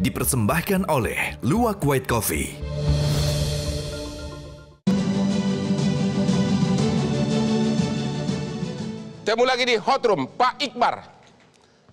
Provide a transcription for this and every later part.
dipersembahkan oleh Luwak White Coffee. Temu lagi di Hot Room, Pak Iqbar.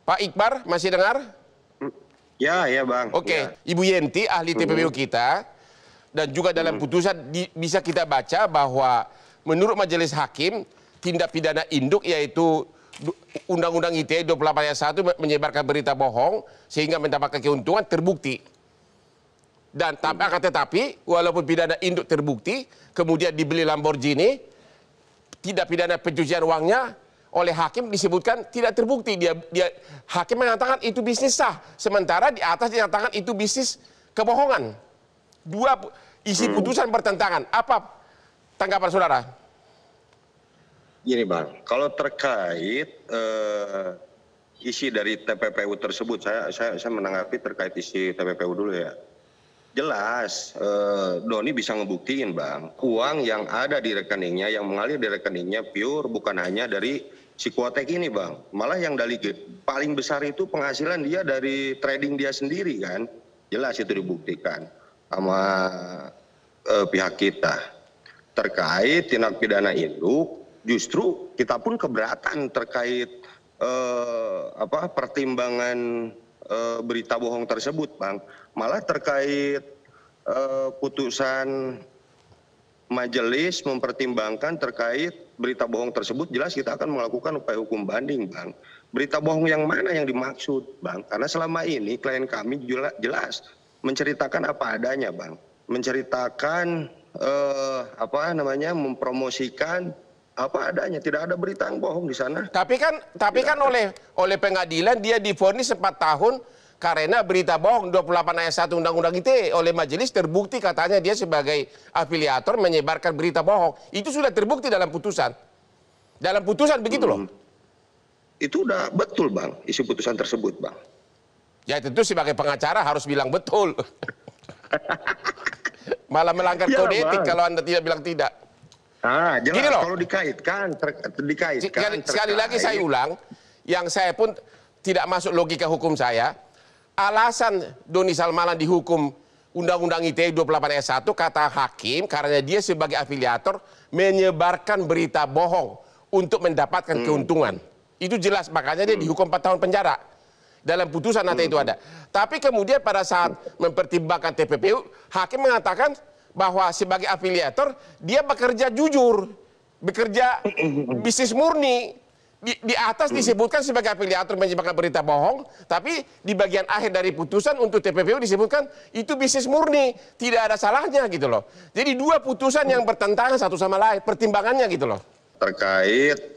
Pak Iqbar, masih dengar? Ya, ya Bang. Oke, Ya. Ibu Yenti, ahli TPPU kita, dan juga dalam putusan bisa kita baca bahwa menurut Majelis Hakim, tindak pidana induk yaitu Undang-Undang ITE 28 ayat 1 menyebarkan berita bohong sehingga mendapatkan keuntungan terbukti. Dan tetapi walaupun pidana induk terbukti, kemudian dibeli Lamborghini, tidak pidana pencucian uangnya oleh hakim disebutkan tidak terbukti. Hakim mengatakan itu bisnis sah, sementara di atas dinyatakan itu bisnis kebohongan. Dua isi putusan bertentangan. Apa tanggapan saudara? Gini Bang, kalau terkait isi dari TPPU tersebut, saya menanggapi terkait isi TPPU dulu ya. Jelas, Doni bisa ngebuktiin Bang, uang yang ada di rekeningnya, yang mengalir di rekeningnya pure bukan hanya dari si Kuotek ini Bang. Malah yang dari paling besar itu penghasilan dia dari trading dia sendiri kan. Jelas itu dibuktikan sama pihak kita. Terkait tindak pidana induk, justru kita pun keberatan terkait pertimbangan berita bohong tersebut Bang. Malah terkait putusan majelis mempertimbangkan terkait berita bohong tersebut, jelas kita akan melakukan upaya hukum banding Bang. Berita bohong yang mana yang dimaksud Bang? Karena selama ini klien kami jelas menceritakan apa adanya Bang. Menceritakan mempromosikan apa adanya, tidak ada berita yang bohong di sana. Tapi kan oleh pengadilan dia divonis 4 tahun karena berita bohong 28 ayat 1 Undang-Undang ITE oleh majelis terbukti katanya dia sebagai afiliator menyebarkan berita bohong. Itu sudah terbukti dalam putusan. Dalam putusan begitu loh. Itu udah betul Bang, isi putusan tersebut Bang. Ya tentu sebagai pengacara harus bilang betul. Malah melanggar kode etik kalau Anda tidak bilang tidak. Jelas gini loh, kalau dikaitkan sekali lagi saya ulang, yang saya pun tidak masuk logika hukum saya. Alasan Doni Salmanan dihukum Undang-Undang ITE 28 ayat 1 kata hakim karena dia sebagai afiliator menyebarkan berita bohong untuk mendapatkan keuntungan. Itu jelas, makanya dia dihukum 4 tahun penjara. Dalam putusan nanti itu ada. Tapi kemudian pada saat mempertimbangkan TPPU, hakim mengatakan bahwa sebagai afiliator dia bekerja jujur, bekerja bisnis murni. Di atas disebutkan sebagai afiliator menyebarkan berita bohong, tapi di bagian akhir dari putusan untuk TPPU disebutkan itu bisnis murni, tidak ada salahnya gitu loh. Jadi dua putusan yang bertentangan satu sama lain, pertimbangannya gitu loh. Terkait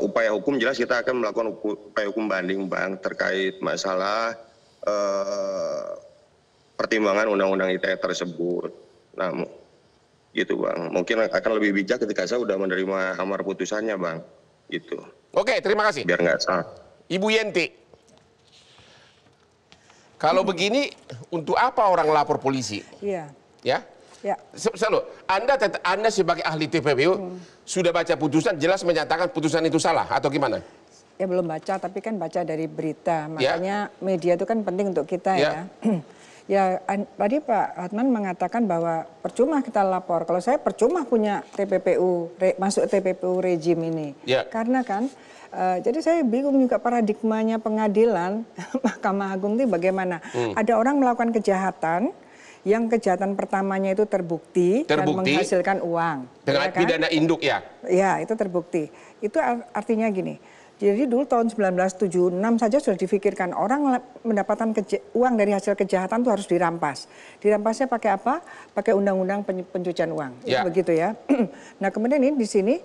upaya hukum, jelas kita akan melakukan upaya hukum banding Bang terkait masalah pertimbangan Undang-Undang ITE tersebut. Nah, gitu Bang. Mungkin akan lebih bijak ketika saya sudah menerima amar putusannya Bang. Gitu. Oke, terima kasih. Biar nggak salah. Ibu Yenti, kalau begini untuk apa orang lapor polisi? Iya. Ya? Ya. Selalu, Anda sebagai ahli TPPU sudah baca putusan, jelas menyatakan putusan itu salah atau gimana? Ya belum baca, tapi kan baca dari berita. Makanya media itu kan penting untuk kita ya. Ya, tadi Pak Hotman mengatakan bahwa percuma kita lapor. Kalau saya percuma punya TPPU, masuk TPPU rejim ini. Karena kan, jadi saya bingung juga paradigmanya pengadilan, Mahkamah Agung itu bagaimana. Ada orang melakukan kejahatan, yang kejahatan pertamanya itu terbukti dan menghasilkan uang. Dengan pidana induk ya? Ya, itu terbukti. Itu artinya gini. Jadi dulu tahun 1976 saja sudah difikirkan orang mendapatkan uang dari hasil kejahatan itu harus dirampas. Dirampasnya pakai apa? Pakai undang-undang pencucian uang. Itu begitu ya. Nah kemudian ini di sini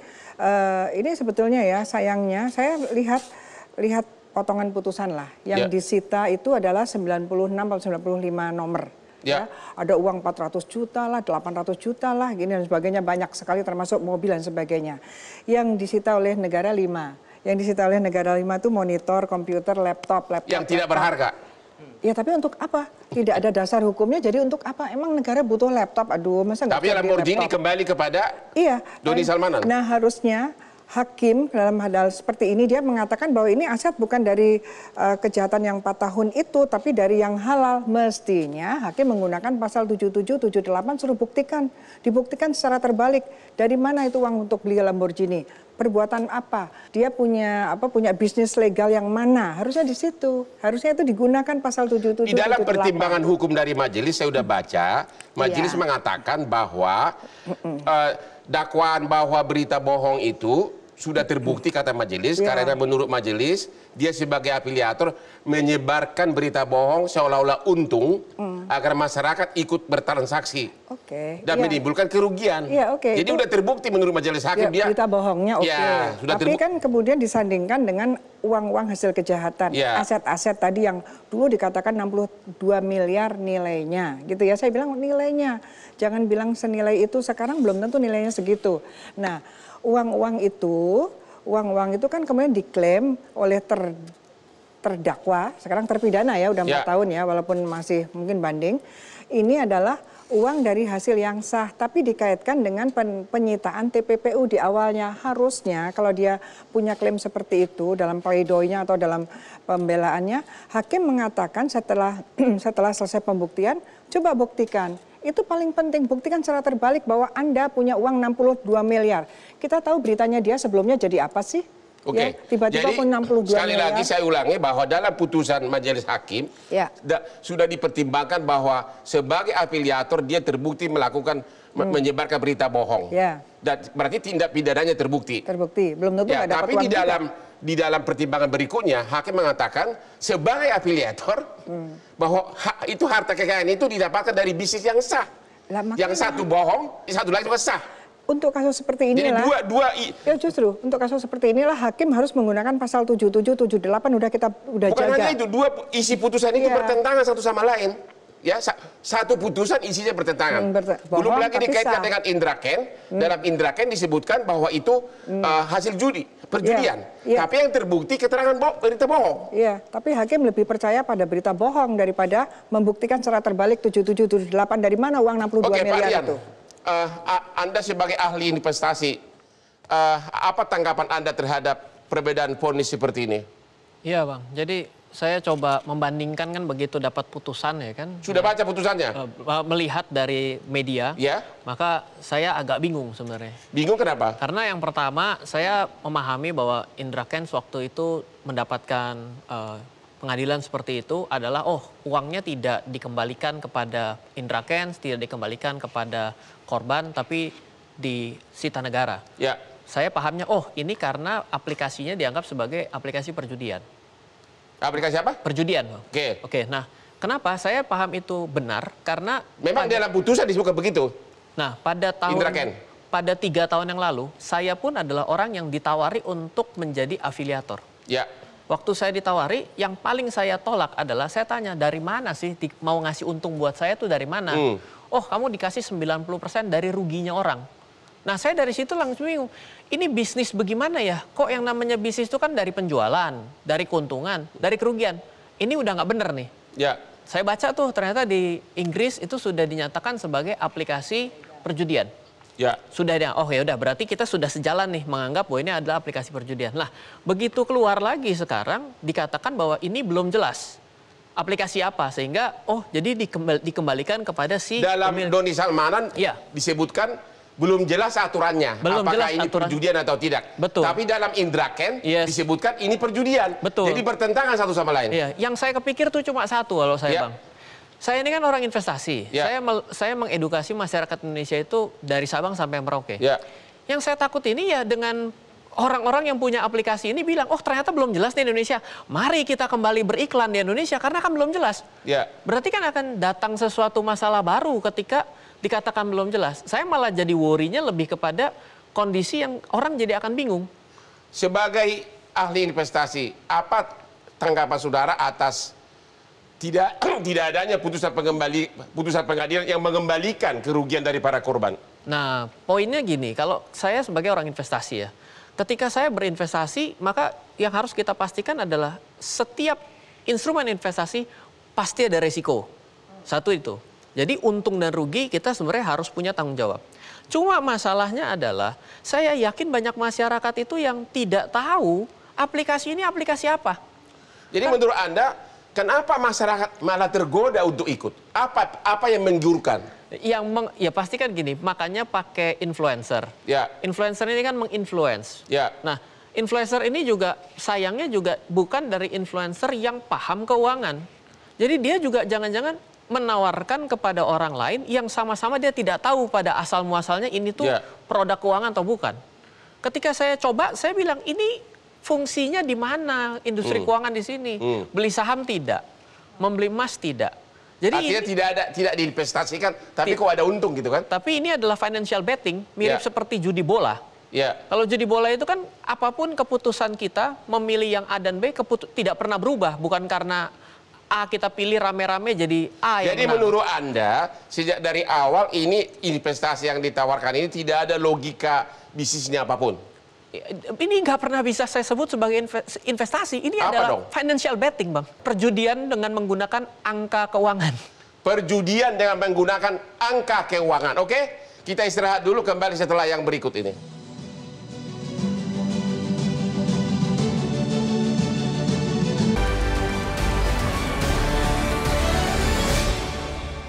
ini sebetulnya ya sayangnya saya lihat potongan putusan lah. Yang disita itu adalah 96 atau 95 nomor. Ya. Ada uang 400 juta lah, 800 juta lah, gini dan sebagainya, banyak sekali termasuk mobil dan sebagainya. Yang disita oleh negara 5. Yang disita oleh negara 5 itu monitor, komputer, laptop. Yang tidak berharga. Ya tapi untuk apa? Tidak ada dasar hukumnya, jadi untuk apa? Emang negara butuh laptop? Aduh, masa nggak? Tapi Lamborghini kembali kepada Doni Salmanan. Nah harusnya hakim dalam hal seperti ini dia mengatakan bahwa ini aset bukan dari kejahatan yang 4 tahun itu, tapi dari yang halal. Mestinya hakim menggunakan pasal 77, 78 suruh dibuktikan secara terbalik. Dari mana itu uang untuk beli Lamborghini? Perbuatan apa? Dia punya bisnis legal yang mana? Harusnya di situ. Harusnya itu digunakan pasal 77, 78. Di dalam pertimbangan hukum dari majelis saya sudah baca, majelis mengatakan bahwa dakwaan bahwa berita bohong itu sudah terbukti kata majelis, karena menurut majelis dia sebagai afiliator menyebarkan berita bohong seolah-olah untung agar masyarakat ikut bertransaksi dan menimbulkan kerugian. Jadi sudah terbukti menurut majelis hakim dia berita bohongnya sudah tapi kan kemudian disandingkan dengan uang-uang hasil kejahatan, aset-aset tadi yang dulu dikatakan 62 miliar nilainya, gitu ya. Saya bilang nilainya, jangan bilang senilai itu, sekarang belum tentu nilainya segitu. Nah, uang-uang itu kan kemudian diklaim oleh terdakwa, sekarang terpidana ya, udah 4 tahun ya, walaupun masih mungkin banding. Ini adalah uang dari hasil yang sah, tapi dikaitkan dengan penyitaan TPPU di awalnya. Harusnya kalau dia punya klaim seperti itu dalam pleidoinya atau dalam pembelaannya, hakim mengatakan setelah selesai pembuktian, coba buktikan. Itu paling penting, buktikan secara terbalik bahwa Anda punya uang 62 miliar. Kita tahu beritanya dia sebelumnya jadi apa sih? Ya, tiba-tiba pun 62 sekali miliar. lagi saya ulangi bahwa dalam putusan majelis hakim sudah dipertimbangkan bahwa sebagai afiliator dia terbukti melakukan menyebarkan berita bohong. Dan berarti tindak pidananya terbukti. Belum tentu ada tapi di dalam pertimbangan berikutnya hakim mengatakan sebagai afiliator bahwa itu harta kekayaan itu didapatkan dari bisnis yang sah. Yang satu bohong, satu lagi sah. Untuk kasus seperti inilah, justru untuk kasus seperti inilah hakim harus menggunakan pasal 77, 78 udah jaga. Bukan hanya itu, isi putusan itu bertentangan satu sama lain. Ya, satu putusan isinya bertentangan. Belum lagi dikaitkan dengan Indraken. Dalam Indraken disebutkan bahwa itu hasil perjudian. Tapi yang terbukti keterangan berita bohong. Iya, tapi hakim lebih percaya pada berita bohong daripada membuktikan secara terbalik 77, 78 dari mana uang 62 miliar itu. Anda sebagai ahli investasi, apa tanggapan Anda terhadap perbedaan vonis seperti ini? Iya Bang, jadi saya coba membandingkan kan begitu dapat putusan ya kan. Sudah baca putusannya? Melihat dari media, maka saya agak bingung sebenarnya. Bingung kenapa? Karena yang pertama saya memahami bahwa Indra Kents waktu itu mendapatkan pengadilan seperti itu adalah uangnya tidak dikembalikan kepada Indra Kents, tidak dikembalikan kepada korban, tapi disita negara. Saya pahamnya, ini karena aplikasinya dianggap sebagai aplikasi perjudian. Aplikasi apa? Perjudian. Oke. Nah, kenapa saya paham itu benar? Karena memang dalam putusan disebutkan begitu. Nah, pada 3 tahun yang lalu, saya pun adalah orang yang ditawari untuk menjadi afiliator. Waktu saya ditawari, yang paling saya tolak adalah saya tanya, dari mana sih mau ngasih untung buat saya tuh dari mana? Kamu dikasih 90% dari ruginya orang. Nah, saya dari situ langsung bingung. Ini bisnis bagaimana ya? Kok yang namanya bisnis itu kan dari penjualan, dari keuntungan, dari kerugian. Ini udah nggak bener nih. Saya baca tuh ternyata di Inggris itu sudah dinyatakan sebagai aplikasi perjudian. Sudah ya udah berarti kita sudah sejalan nih menganggap bahwa ini adalah aplikasi perjudian. Lah, begitu keluar lagi sekarang dikatakan bahwa ini belum jelas. Aplikasi apa sehingga jadi dikembalikan kepada si dalam Doni Salmanan disebutkan belum jelas aturannya, apakah ini perjudian atau tidak. Tapi dalam Indraken disebutkan ini perjudian. Jadi bertentangan satu sama lain. Yang saya kepikir tuh cuma satu kalau saya Bang. Saya ini kan orang investasi. Saya mengedukasi masyarakat Indonesia itu dari Sabang sampai Merauke. Yang saya takut ini ya dengan orang-orang yang punya aplikasi ini bilang, ternyata belum jelas di Indonesia. Mari kita kembali beriklan di Indonesia karena kan belum jelas. Berarti kan akan datang sesuatu masalah baru ketika dikatakan belum jelas. Saya malah jadi worry-nya lebih kepada kondisi yang orang jadi akan bingung. Sebagai ahli investasi, apa tanggapan saudara atas tidak adanya putusan pengadilan yang mengembalikan kerugian dari para korban? Nah, poinnya gini, kalau saya sebagai orang investasi ya, ketika saya berinvestasi, maka yang harus kita pastikan adalah setiap instrumen investasi pasti ada resiko. Satu itu. Jadi untung dan rugi kita sebenarnya harus punya tanggung jawab. Cuma masalahnya adalah saya yakin banyak masyarakat itu yang tidak tahu aplikasi ini aplikasi apa. Jadi menurut Anda kenapa masyarakat malah tergoda untuk ikut? Apa yang menggiurkan? Ya pasti kan gini, makanya pakai influencer. Ya. Influencer ini kan menginfluence. Ya. Nah, influencer ini juga sayangnya juga bukan dari influencer yang paham keuangan. Jadi dia juga jangan-jangan menawarkan kepada orang lain yang sama-sama dia tidak tahu pada asal muasalnya ini tuh produk keuangan atau bukan. Ketika saya coba, saya bilang ini fungsinya di mana industri keuangan di sini? Beli saham tidak, membeli emas tidak. Jadi artinya tidak diinvestasikan, tapi kok ada untung gitu kan? Tapi ini adalah financial betting, mirip seperti judi bola. Ya. Kalau judi bola itu kan apapun keputusan kita memilih yang A dan B tidak pernah berubah, bukan karena A kita pilih rame-rame jadi A yang Jadi menang. menurut Anda sejak dari awal ini investasi yang ditawarkan ini tidak ada logika bisnisnya apapun? Ini nggak pernah bisa saya sebut sebagai investasi. Ini adalah financial betting, Bang. Perjudian dengan menggunakan angka keuangan. Perjudian dengan menggunakan angka keuangan. Oke? Kita istirahat dulu, kembali setelah yang berikut ini.